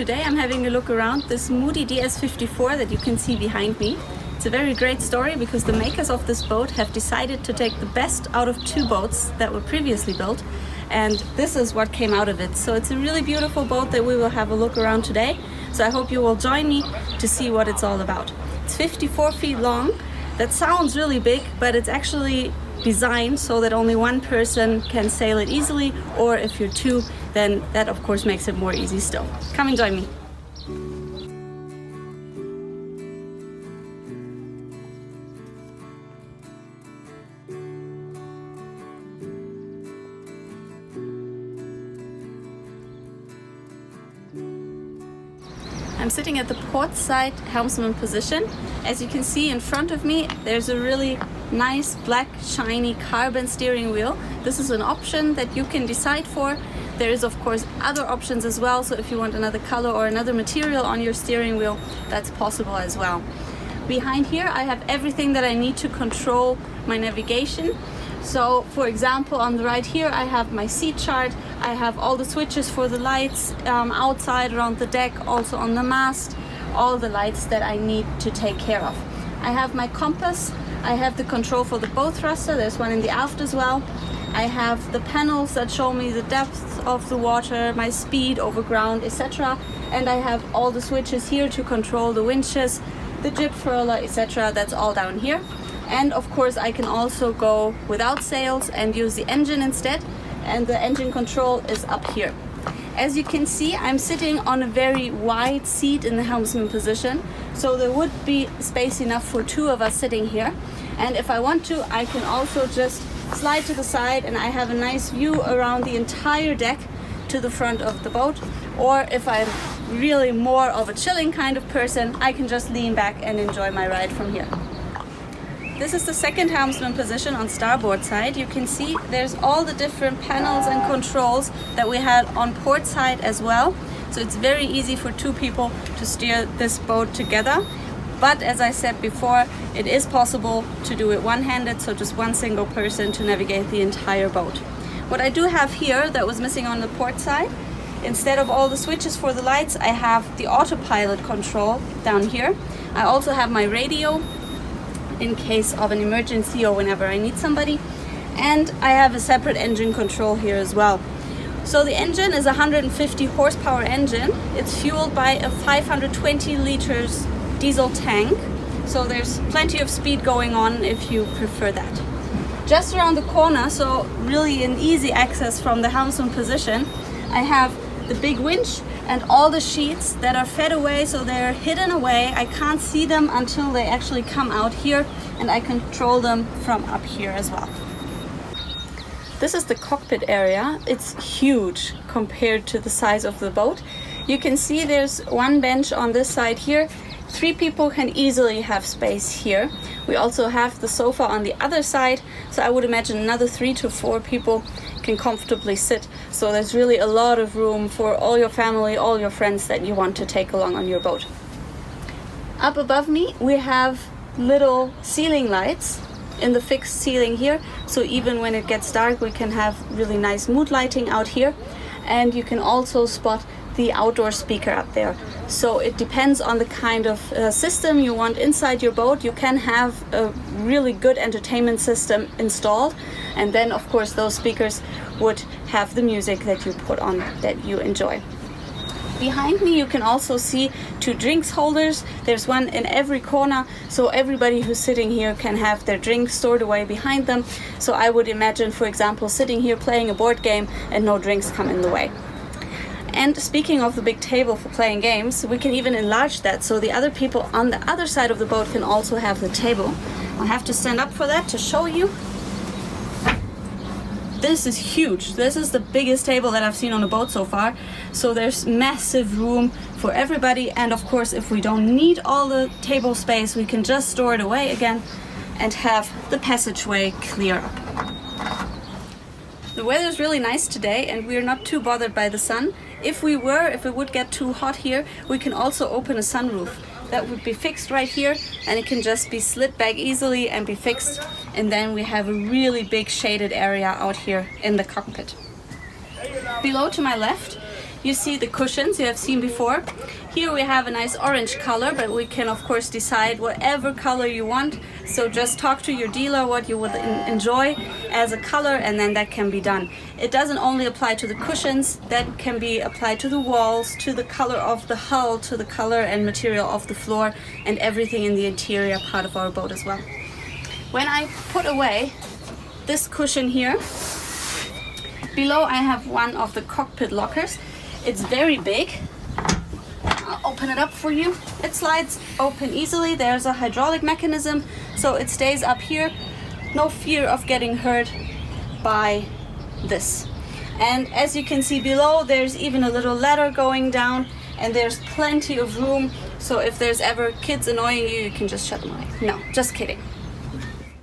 Today I'm having a look around this Moody DS54 that you can see behind me. It's a very great story because the makers of this boat have decided to take the best out of two boats that were previously built, and this is what came out of it. So it's a really beautiful boat that we will have a look around today. So I hope you will join me to see what it's all about. It's 54 feet long. That sounds really big, but it's actually designed so that only one person can sail it easily, or if you're two, then that of course makes it more easy still. Come and join me. I'm sitting at the port side helmsman position. As you can see in front of me, there's a really nice black shiny carbon steering wheel. This is an option that you can decide for. There is of course other options as well, so if you want another color or another material on your steering wheel, that's possible as well. Behind here I have everything that I need to control my navigation. So for example, on the right here I have my seat chart, I have all the switches for the lights outside around the deck, also on the mast, all the lights that I need to take care of. I have my compass, I have the control for the bow thruster, there's one in the aft as well. I have the panels that show me the depth of the water, my speed over ground, etc. And I have all the switches here to control the winches, the jib furler, etc. That's all down here. And of course I can also go without sails and use the engine instead, and the engine control is up here. As you can see, I'm sitting on a very wide seat in the helmsman position, so there would be space enough for two of us sitting here. And if I want to, I can also just slide to the side and I have a nice view around the entire deck to the front of the boat. Or if I'm really more of a chilling kind of person, I can just lean back and enjoy my ride from here. This is the second helmsman position on starboard side. You can see there's all the different panels and controls that we had on port side as well. So it's very easy for two people to steer this boat together. But as I said before, it is possible to do it one-handed, so just one single person to navigate the entire boat. What I do have here that was missing on the port side, instead of all the switches for the lights, I have the autopilot control down here. I also have my radio in case of an emergency or whenever I need somebody. And I have a separate engine control here as well. So the engine is a 150 horsepower engine. It's fueled by a 520 liters diesel tank. So there's plenty of speed going on if you prefer that. Just around the corner, so really an easy access from the helmsman position, I have the big winch and all the sheets that are fed away, so they're hidden away. I can't see them until they actually come out here, and I control them from up here as well. This is the cockpit area. It's huge compared to the size of the boat. You can see there's one bench on this side here. 3 people can easily have space here. We also have the sofa on the other side, so I would imagine another 3 to 4 people can comfortably sit. So there's really a lot of room for all your family, all your friends that you want to take along on your boat. Up above me we have little ceiling lights in the fixed ceiling here, so even when it gets dark we can have really nice mood lighting out here. And you can also spot the outdoor speaker up there. So it depends on the kind of system you want inside your boat. You can have a really good entertainment system installed, and then of course those speakers would have the music that you put on that you enjoy. Behind me you can also see 2 drinks holders. There's one in every corner, so everybody who's sitting here can have their drinks stored away behind them. So I would imagine, for example, sitting here playing a board game and no drinks come in the way. And speaking of the big table for playing games, we can even enlarge that so the other people on the other side of the boat can also have the table. I'll have to stand up for that to show you. This is huge. This is the biggest table that I've seen on a boat so far. So there's massive room for everybody, and of course if we don't need all the table space, we can just store it away again and have the passageway clear up. The weather is really nice today and we're not too bothered by the sun. If it would get too hot here, we can also open a sunroof. That would be fixed right here, and it can just be slid back easily and be fixed. And then we have a really big shaded area out here in the cockpit. Below to my left, you see the cushions you have seen before. Here we have a nice orange color, but we can of course decide whatever color you want. So just talk to your dealer what you would enjoy as a color, and then that can be done. It doesn't only apply to the cushions, that can be applied to the walls, to the color of the hull, to the color and material of the floor, and everything in the interior part of our boat as well. When I put away this cushion here, below I have one of the cockpit lockers. It's very big. I'll open it up for you. It slides open easily. There's a hydraulic mechanism, so it stays up here. No fear of getting hurt by this. And as you can see below, there's even a little ladder going down, and there's plenty of room. So if there's ever kids annoying you, you can just shut them away. No, just kidding.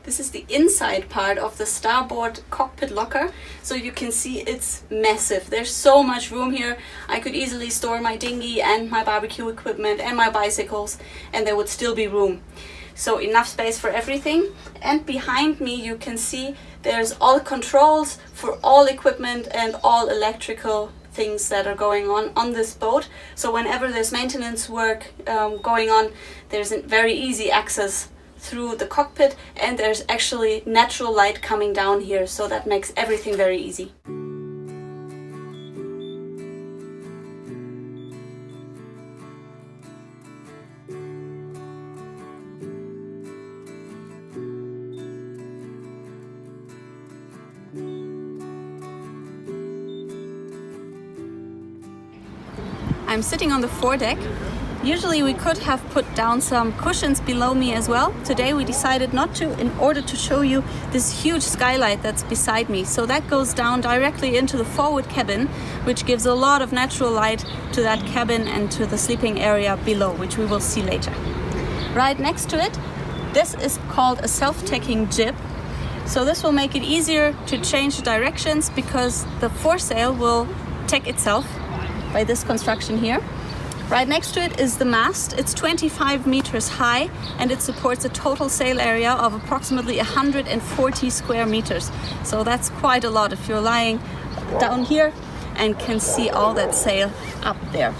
This is the inside part of the starboard cockpit locker. So you can see it's massive. There's so much room here. I could easily store my dinghy and my barbecue equipment and my bicycles, and there would still be room. So enough space for everything. And behind me you can see there's all controls for all equipment and all electrical things that are going on this boat. So whenever there's maintenance work going on, there's a very easy access through the cockpit, and there's actually natural light coming down here, so that makes everything very easy. I'm sitting on the foredeck. Usually we could have put down some cushions below me as well. Today we decided not to, in order to show you this huge skylight that's beside me. So that goes down directly into the forward cabin, which gives a lot of natural light to that cabin and to the sleeping area below, which we will see later. Right next to it, this is called a self-tacking jib. So this will make it easier to change the directions, because the foresail will tack itself by this construction here. Right next to it is the mast. It's 25 meters high, and it supports a total sail area of approximately 140 square meters. So that's quite a lot if you're lying down here and can see all that sail up there.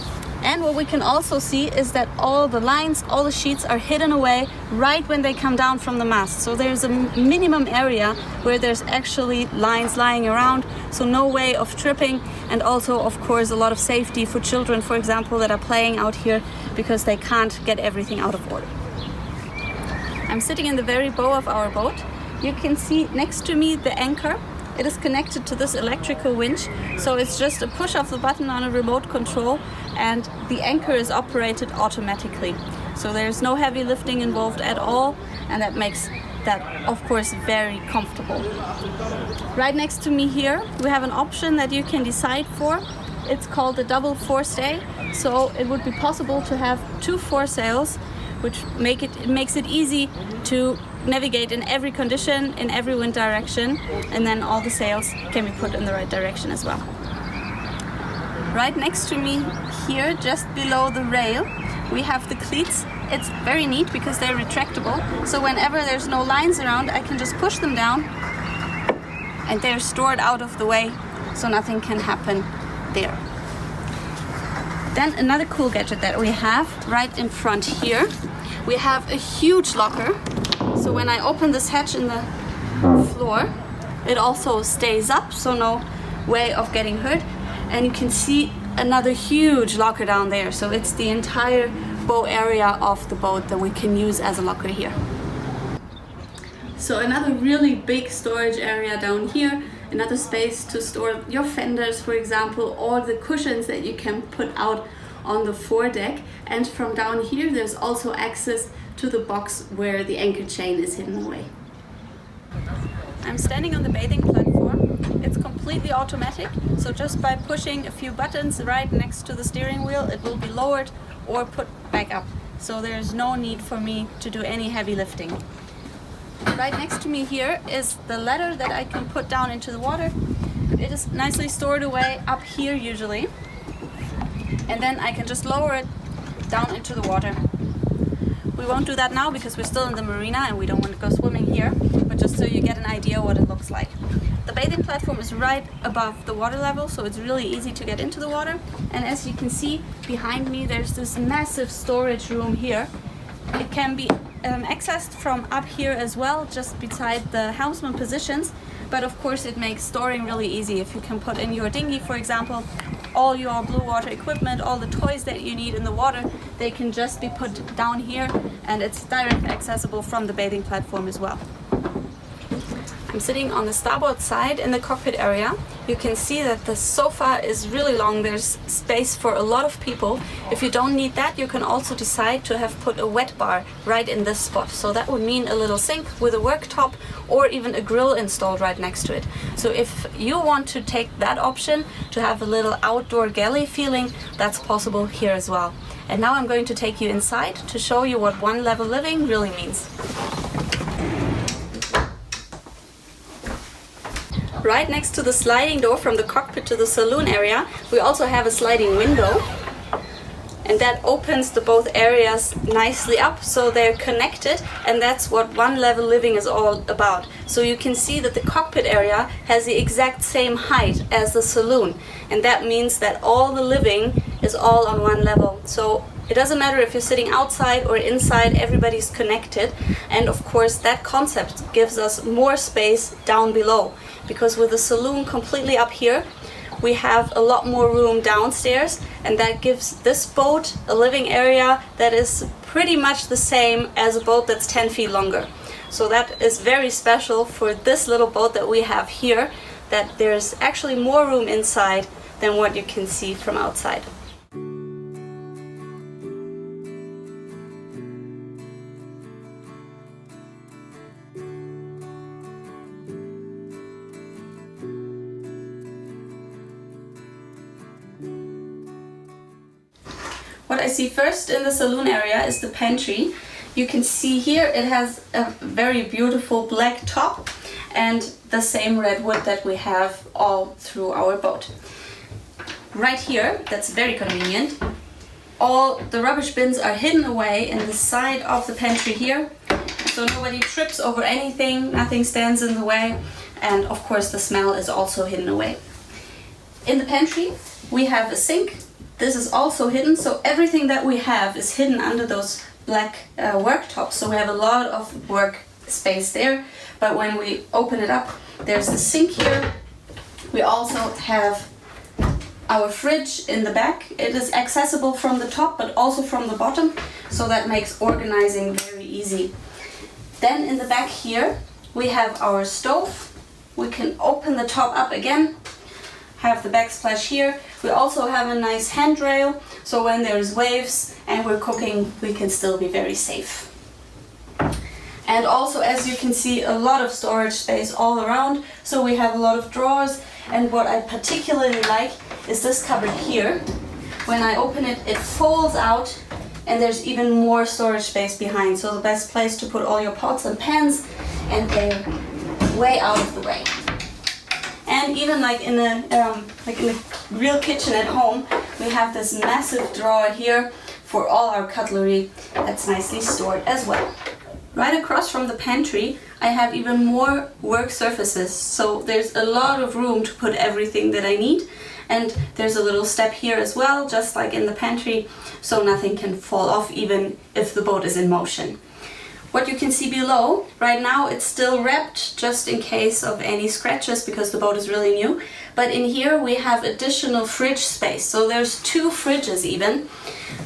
And what we can also see is that all the lines, all the sheets are hidden away right when they come down from the mast. So there's a minimum area where there's actually lines lying around, so no way of tripping, and also of course a lot of safety for children, for example, that are playing out here because they can't get everything out of order. I'm sitting in the very bow of our boat. You can see next to me the anchor. It is connected to this electrical winch, so it's just a push of the button on a remote control, and the anchor is operated automatically. So there's no heavy lifting involved at all, and that makes that, of course, very comfortable. Right next to me here, we have an option that you can decide for. It's called the double forestay. So it would be possible to have 2 foresails, which makes it easy to navigate in every condition, in every wind direction, and then all the sails can be put in the right direction as well. Right next to me here, just below the rail, we have the cleats. It's very neat because they're retractable, so whenever there's no lines around, I can just push them down and they're stored out of the way, so nothing can happen there. Then another cool gadget that we have right in front here, we have a huge locker. So when I open this hatch in the floor, it also stays up, so no way of getting hurt. And you can see another huge locker down there. So it's the entire bow area of the boat that we can use as a locker here. So another really big storage area down here, another space to store your fenders, for example, or the cushions that you can put out on the foredeck. And from down here, there's also access to the box where the anchor chain is hidden away. I'm standing on the bathing platform. It's completely automatic, so just by pushing a few buttons right next to the steering wheel, it will be lowered or put back up. So there's no need for me to do any heavy lifting. Right next to me here is the ladder that I can put down into the water. It is nicely stored away up here usually, and then I can just lower it down into the water. We won't do that now because we're still in the marina and we don't want to go swimming here, but just so you get an idea what it looks like. The bathing platform is right above the water level, so it's really easy to get into the water. And as you can see behind me, there's this massive storage room here. It can be accessed from up here as well, just beside the helmsman positions. But of course it makes storing really easy. If you can put in your dinghy, for example, all your blue water equipment, all the toys that you need in the water, they can just be put down here, and it's directly accessible from the bathing platform as well. I'm sitting on the starboard side in the cockpit area. You can see that the sofa is really long. There's space for a lot of people. If you don't need that, you can also decide to have put a wet bar right in this spot. So that would mean a little sink with a worktop or even a grill installed right next to it. So if you want to take that option to have a little outdoor galley feeling, that's possible here as well. And now I'm going to take you inside to show you what one level living really means. Right next to the sliding door from the cockpit to the saloon area, we also have a sliding window, and that opens the both areas nicely up so they're connected, and that's what one level living is all about. So you can see that the cockpit area has the exact same height as the saloon, and that means that all the living is all on one level. So it doesn't matter if you're sitting outside or inside, everybody's connected. And of course that concept gives us more space down below, because with the saloon completely up here, we have a lot more room downstairs, and that gives this boat a living area that is pretty much the same as a boat that's 10 feet longer. So that is very special for this little boat that we have here, that there's actually more room inside than what you can see from outside. What I see first in the saloon area is the pantry. You can see here it has a very beautiful black top and the same red wood that we have all through our boat. Right here, that's very convenient, all the rubbish bins are hidden away in the side of the pantry here, so nobody trips over anything, nothing stands in the way, and of course the smell is also hidden away. In the pantry we have a sink. This is also hidden, so everything that we have is hidden under those black worktops, so we have a lot of work space there. But when we open it up, there's the sink here. We also have our fridge in the back. It is accessible from the top but also from the bottom, so that makes organizing very easy. Then in the back here we have our stove. We can open the top up again, have the backsplash here. We also have a nice handrail, so when there's waves and we're cooking, we can still be very safe. And also, as you can see, a lot of storage space all around, so we have a lot of drawers. And what I particularly like is this cupboard here. When I open it, it folds out and there's even more storage space behind, so the best place to put all your pots and pans, and they're way out of the way. And even like in a real kitchen at home, we have this massive drawer here for all our cutlery that's nicely stored as well. Right across from the pantry, I have even more work surfaces, so there's a lot of room to put everything that I need. And there's a little step here as well, just like in the pantry, so nothing can fall off even if the boat is in motion. What you can see below, right now it's still wrapped just in case of any scratches because the boat is really new. But in here we have additional fridge space, so there's 2 fridges even.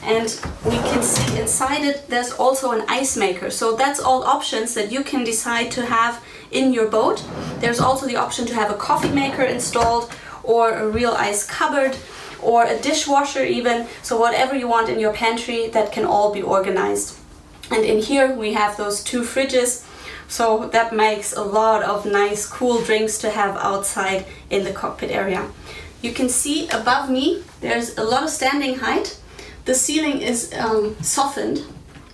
And we can see inside it there's also an ice maker. So that's all options that you can decide to have in your boat. There's also the option to have a coffee maker installed, or a real ice cupboard, or a dishwasher even. So whatever you want in your pantry, that can all be organized. And in here we have those 2 fridges, so that makes a lot of nice cool drinks to have outside in the cockpit area. You can see above me there's a lot of standing height. The ceiling is softened,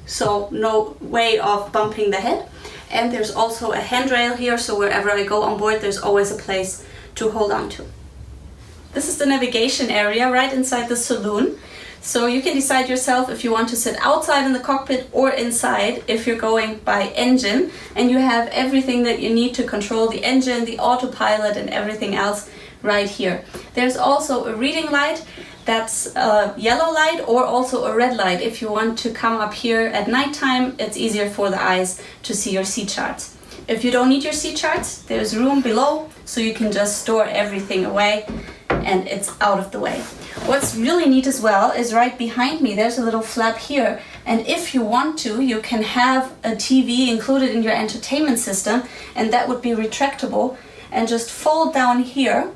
so no way of bumping the head. And there's also a handrail here, so wherever I go on board there's always a place to hold on to. This is the navigation area right inside the saloon. So you can decide yourself if you want to sit outside in the cockpit or inside if you're going by engine, and you have everything that you need to control the engine, the autopilot and everything else right here. There's also a reading light. That's a yellow light or also a red light. If you want to come up here at nighttime, it's easier for the eyes to see your seat charts. If you don't need your seat charts, there's room below, so you can just store everything away and it's out of the way. What's really neat as well is right behind me, there's a little flap here. And if you want to, you can have a TV included in your entertainment system, and that would be retractable and just fold down here.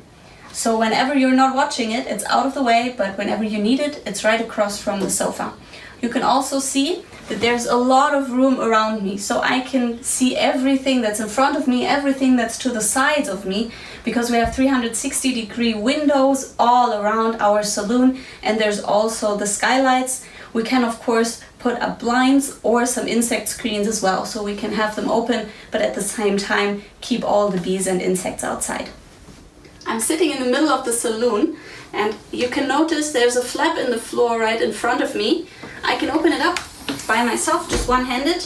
So whenever you're not watching it, it's out of the way, but whenever you need it, it's right across from the sofa. You can also see that there's a lot of room around me, so I can see everything that's in front of me, everything that's to the sides of me, because we have 360-degree windows all around our saloon, and there's also the skylights. We can of course put up blinds or some insect screens as well, so we can have them open, but at the same time keep all the bees and insects outside. I'm sitting in the middle of the saloon, and you can notice there's a flap in the floor right in front of me. I can open it up by myself, just one-handed,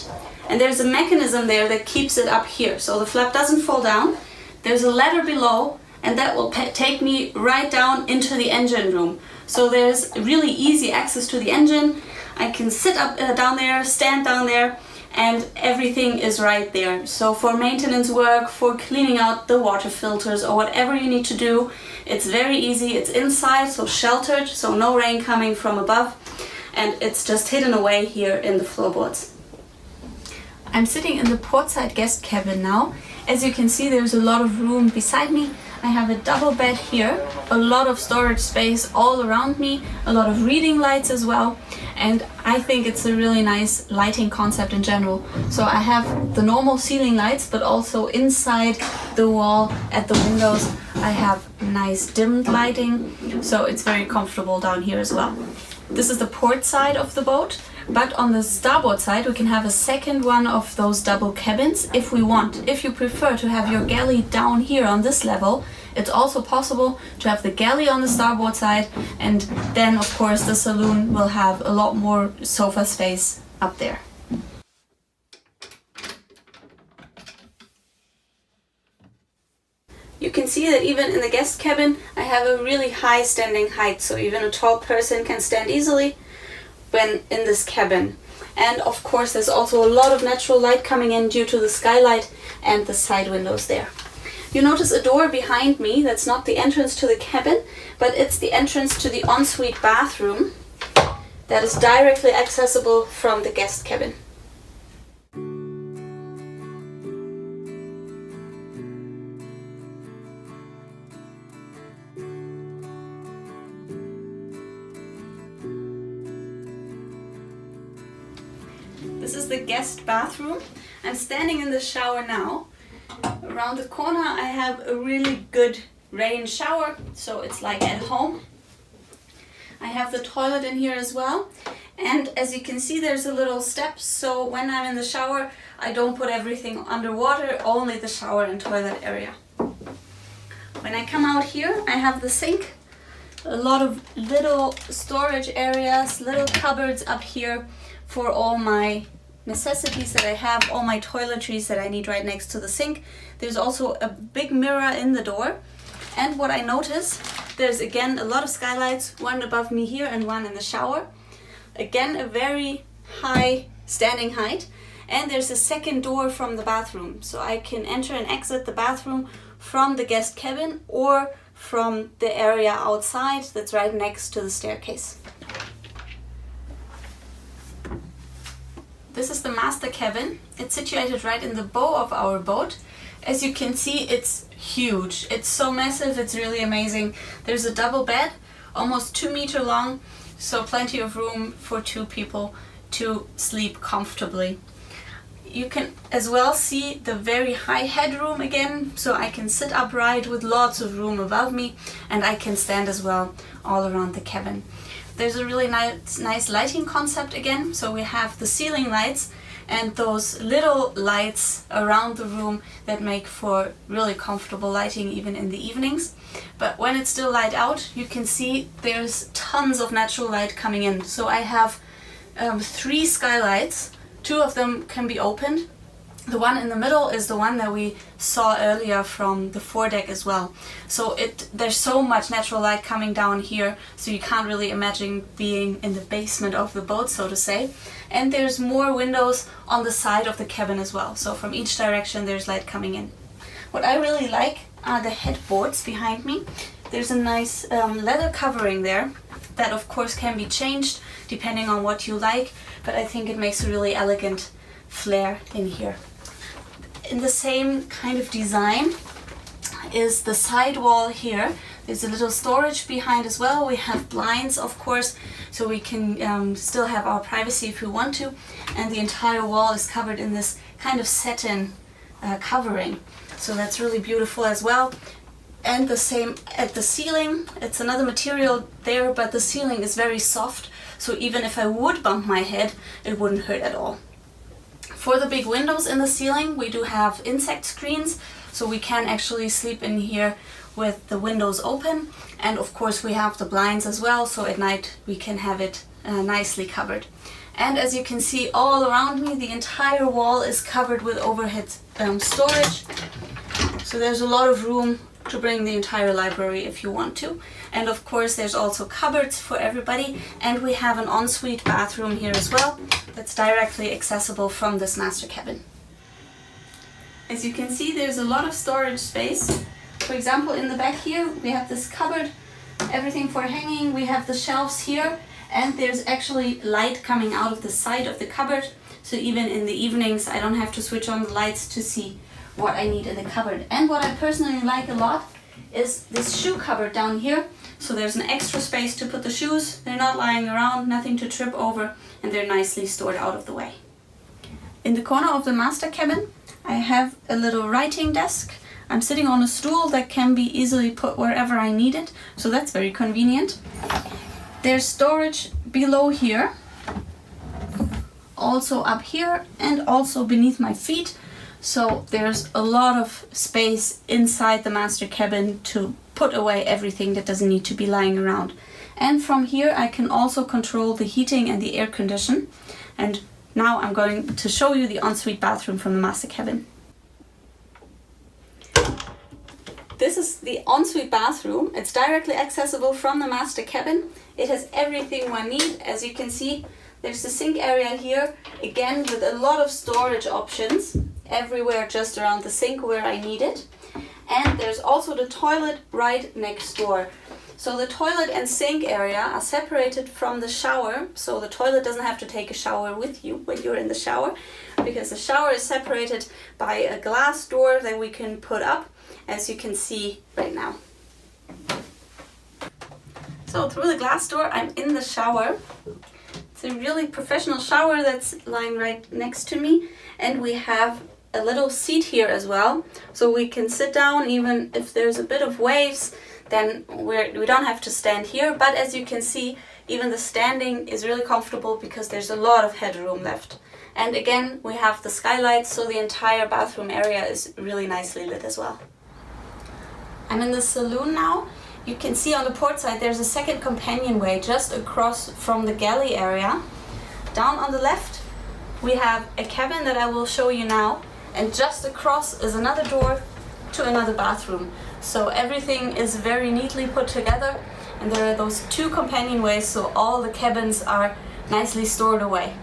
and there's a mechanism there that keeps it up here, so the flap doesn't fall down. There's a ladder below, and that will take me right down into the engine room. So there's really easy access to the engine. I can sit up down there, stand down there, and everything is right there. So for maintenance work, for cleaning out the water filters or whatever you need to do, it's very easy. It's inside, so sheltered, so no rain coming from above, and it's just hidden away here in the floorboards. I'm sitting in the portside guest cabin now. As you can see, there's a lot of room beside me. I have a double bed here, a lot of storage space all around me, a lot of reading lights as well, and I think it's a really nice lighting concept in general. So I have the normal ceiling lights, but also inside the wall at the windows I have nice dimmed lighting, so it's very comfortable down here as well. This is the port side of the boat, but on the starboard side we can have a second one of those double cabins if we want. If you prefer to have your galley down here on this level, it's also possible to have the galley on the starboard side, and then of course the saloon will have a lot more sofa space up there. You can see that even in the guest cabin I have a really high standing height, so even a tall person can stand easily when in this cabin. And of course there's also a lot of natural light coming in due to the skylight and the side windows there. You notice a door behind me. That's not the entrance to the cabin, but it's the entrance to the ensuite bathroom that is directly accessible from the guest cabin. This is the guest bathroom. I'm standing in the shower now. Around the corner I have a really good rain shower, so it's like at home. I have the toilet in here as well, and as you can see there's a little step, so when I'm in the shower I don't put everything underwater, only the shower and toilet area. When I come out here I have the sink, a lot of little storage areas, little cupboards up here for all my necessities that I have, all my toiletries that I need right next to the sink. There's also a big mirror in the door, and what I notice, there's again a lot of skylights, one above me here and one in the shower. Again a very high standing height, and there's a second door from the bathroom, so I can enter and exit the bathroom from the guest cabin or from the area outside that's right next to the staircase. This is the master cabin. It's situated right in the bow of our boat. As you can see, it's huge. It's so massive, it's really amazing. There's a double bed, almost 2 meters long, so plenty of room for 2 people to sleep comfortably. You can as well see the very high headroom again, so I can sit upright with lots of room above me, and I can stand as well all around the cabin. There's a really nice lighting concept again, so we have the ceiling lights and those little lights around the room that make for really comfortable lighting even in the evenings. But when it's still light out, you can see there's tons of natural light coming in. So I have 3 skylights. 2 of them can be opened. The one in the middle is the one that we saw earlier from the foredeck as well. So there's so much natural light coming down here, so you can't really imagine being in the basement of the boat, so to say. And there's more windows on the side of the cabin as well. So from each direction there's light coming in. What I really like are the headboards behind me. There's a nice leather covering there that of course can be changed depending on what you like, but I think it makes a really elegant flair in here. In the same kind of design is the side wall here. There's a little storage behind as well. We have blinds, of course, so we can still have our privacy if we want to. And the entire wall is covered in this kind of satin covering. So that's really beautiful as well. And the same at the ceiling. It's another material there, but the ceiling is very soft. So even if I would bump my head, it wouldn't hurt at all. For the big windows in the ceiling, we do have insect screens, so we can actually sleep in here with the windows open. And of course we have the blinds as well, so at night we can have it nicely covered. And as you can see all around me, the entire wall is covered with overhead storage. So there's a lot of room to bring the entire library if you want to. And of course there's also cupboards for everybody, and we have an ensuite bathroom here as well that's directly accessible from this master cabin. As you can see, there's a lot of storage space. For example, in the back here we have this cupboard, everything for hanging. We have the shelves here, and there's actually light coming out of the side of the cupboard, so even in the evenings I don't have to switch on the lights to see what I need in the cupboard. And what I personally like a lot is this shoe cupboard down here. So there's an extra space to put the shoes. They're not lying around, nothing to trip over, and they're nicely stored out of the way. In the corner of the master cabin, I have a little writing desk. I'm sitting on a stool that can be easily put wherever I need it, so that's very convenient. There's storage below here, also up here, and also beneath my feet. So there's a lot of space inside the master cabin to put away everything that doesn't need to be lying around. And from here I can also control the heating and the air condition. And now I'm going to show you the ensuite bathroom from the master cabin. This is the ensuite bathroom. It's directly accessible from the master cabin. It has everything one needs. As you can see, there's the sink area here, again with a lot of storage options everywhere just around the sink where I need it. And there's also the toilet right next door. So the toilet and sink area are separated from the shower, so the toilet doesn't have to take a shower with you when you're in the shower, because the shower is separated by a glass door that we can put up, as you can see right now. So through the glass door I'm in the shower. It's a really professional shower that's lying right next to me, and we have a little seat here as well, so we can sit down. Even if there's a bit of waves, then we don't have to stand here. But as you can see, even the standing is really comfortable because there's a lot of headroom left. And again, we have the skylights, so the entire bathroom area is really nicely lit as well. I'm in the saloon now. You can see on the port side there's a second companionway just across from the galley area. Down on the left we have a cabin that I will show you now, and just across is another door to another bathroom. So everything is very neatly put together, and there are those 2 companionways, so all the cabins are nicely stored away.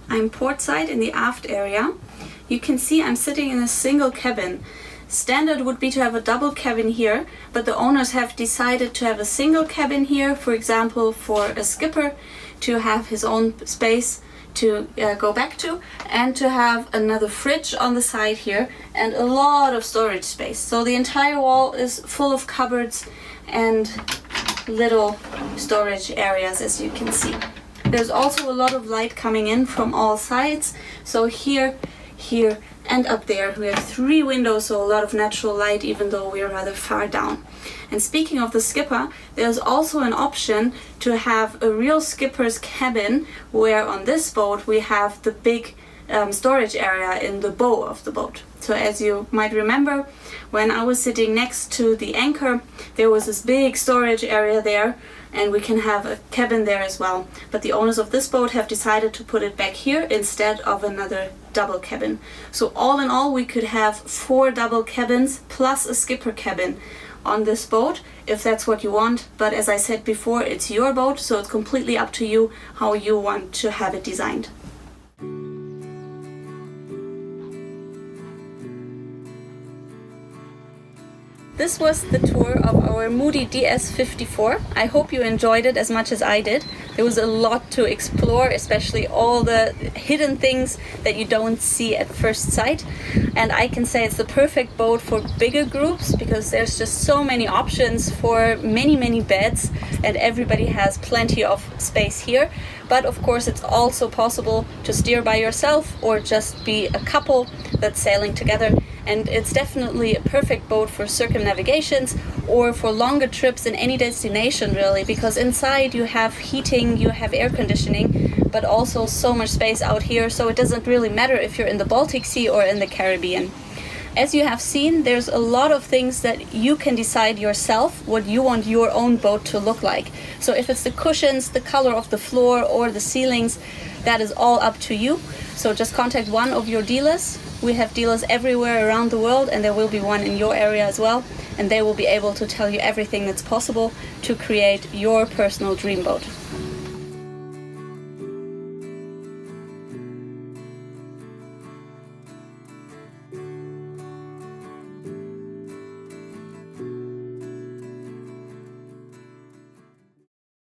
I'm port side in the aft area. You can see I'm sitting in a single cabin. Standard would be to have a double cabin here, but the owners have decided to have a single cabin here, for example for a skipper to have his own space to go back to, and to have another fridge on the side here and a lot of storage space. So the entire wall is full of cupboards and little storage areas, as you can see. There's also a lot of light coming in from all sides. So here, here and up there we have 3 windows, so a lot of natural light even though we're rather far down. And speaking of the skipper, there's also an option to have a real skipper's cabin, where on this boat we have the big storage area in the bow of the boat. So as you might remember, when I was sitting next to the anchor, there was this big storage area there, and we can have a cabin there as well. But the owners of this boat have decided to put it back here instead of another double cabin. So all in all, we could have 4 double cabins plus a skipper cabin on this boat, if that's what you want. But as I said before, it's your boat, so it's completely up to you how you want to have it designed. This was the tour of our Moody DS54. I hope you enjoyed it as much as I did. There was a lot to explore, especially all the hidden things that you don't see at first sight. And I can say it's the perfect boat for bigger groups because there's just so many options for many beds, and everybody has plenty of space here. But of course, it's also possible to steer by yourself or just be a couple that's sailing together. And it's definitely a perfect boat for circumnavigations or for longer trips in any destination, really, because inside you have heating, you have air conditioning, but also so much space out here, so it doesn't really matter if you're in the Baltic Sea or in the Caribbean. As you have seen, there's a lot of things that you can decide yourself what you want your own boat to look like. So if it's the cushions, the color of the floor, or the ceilings, that is all up to you. So just contact one of your dealers. We have dealers everywhere around the world, and there will be one in your area as well, and they will be able to tell you everything that's possible to create your personal dream boat.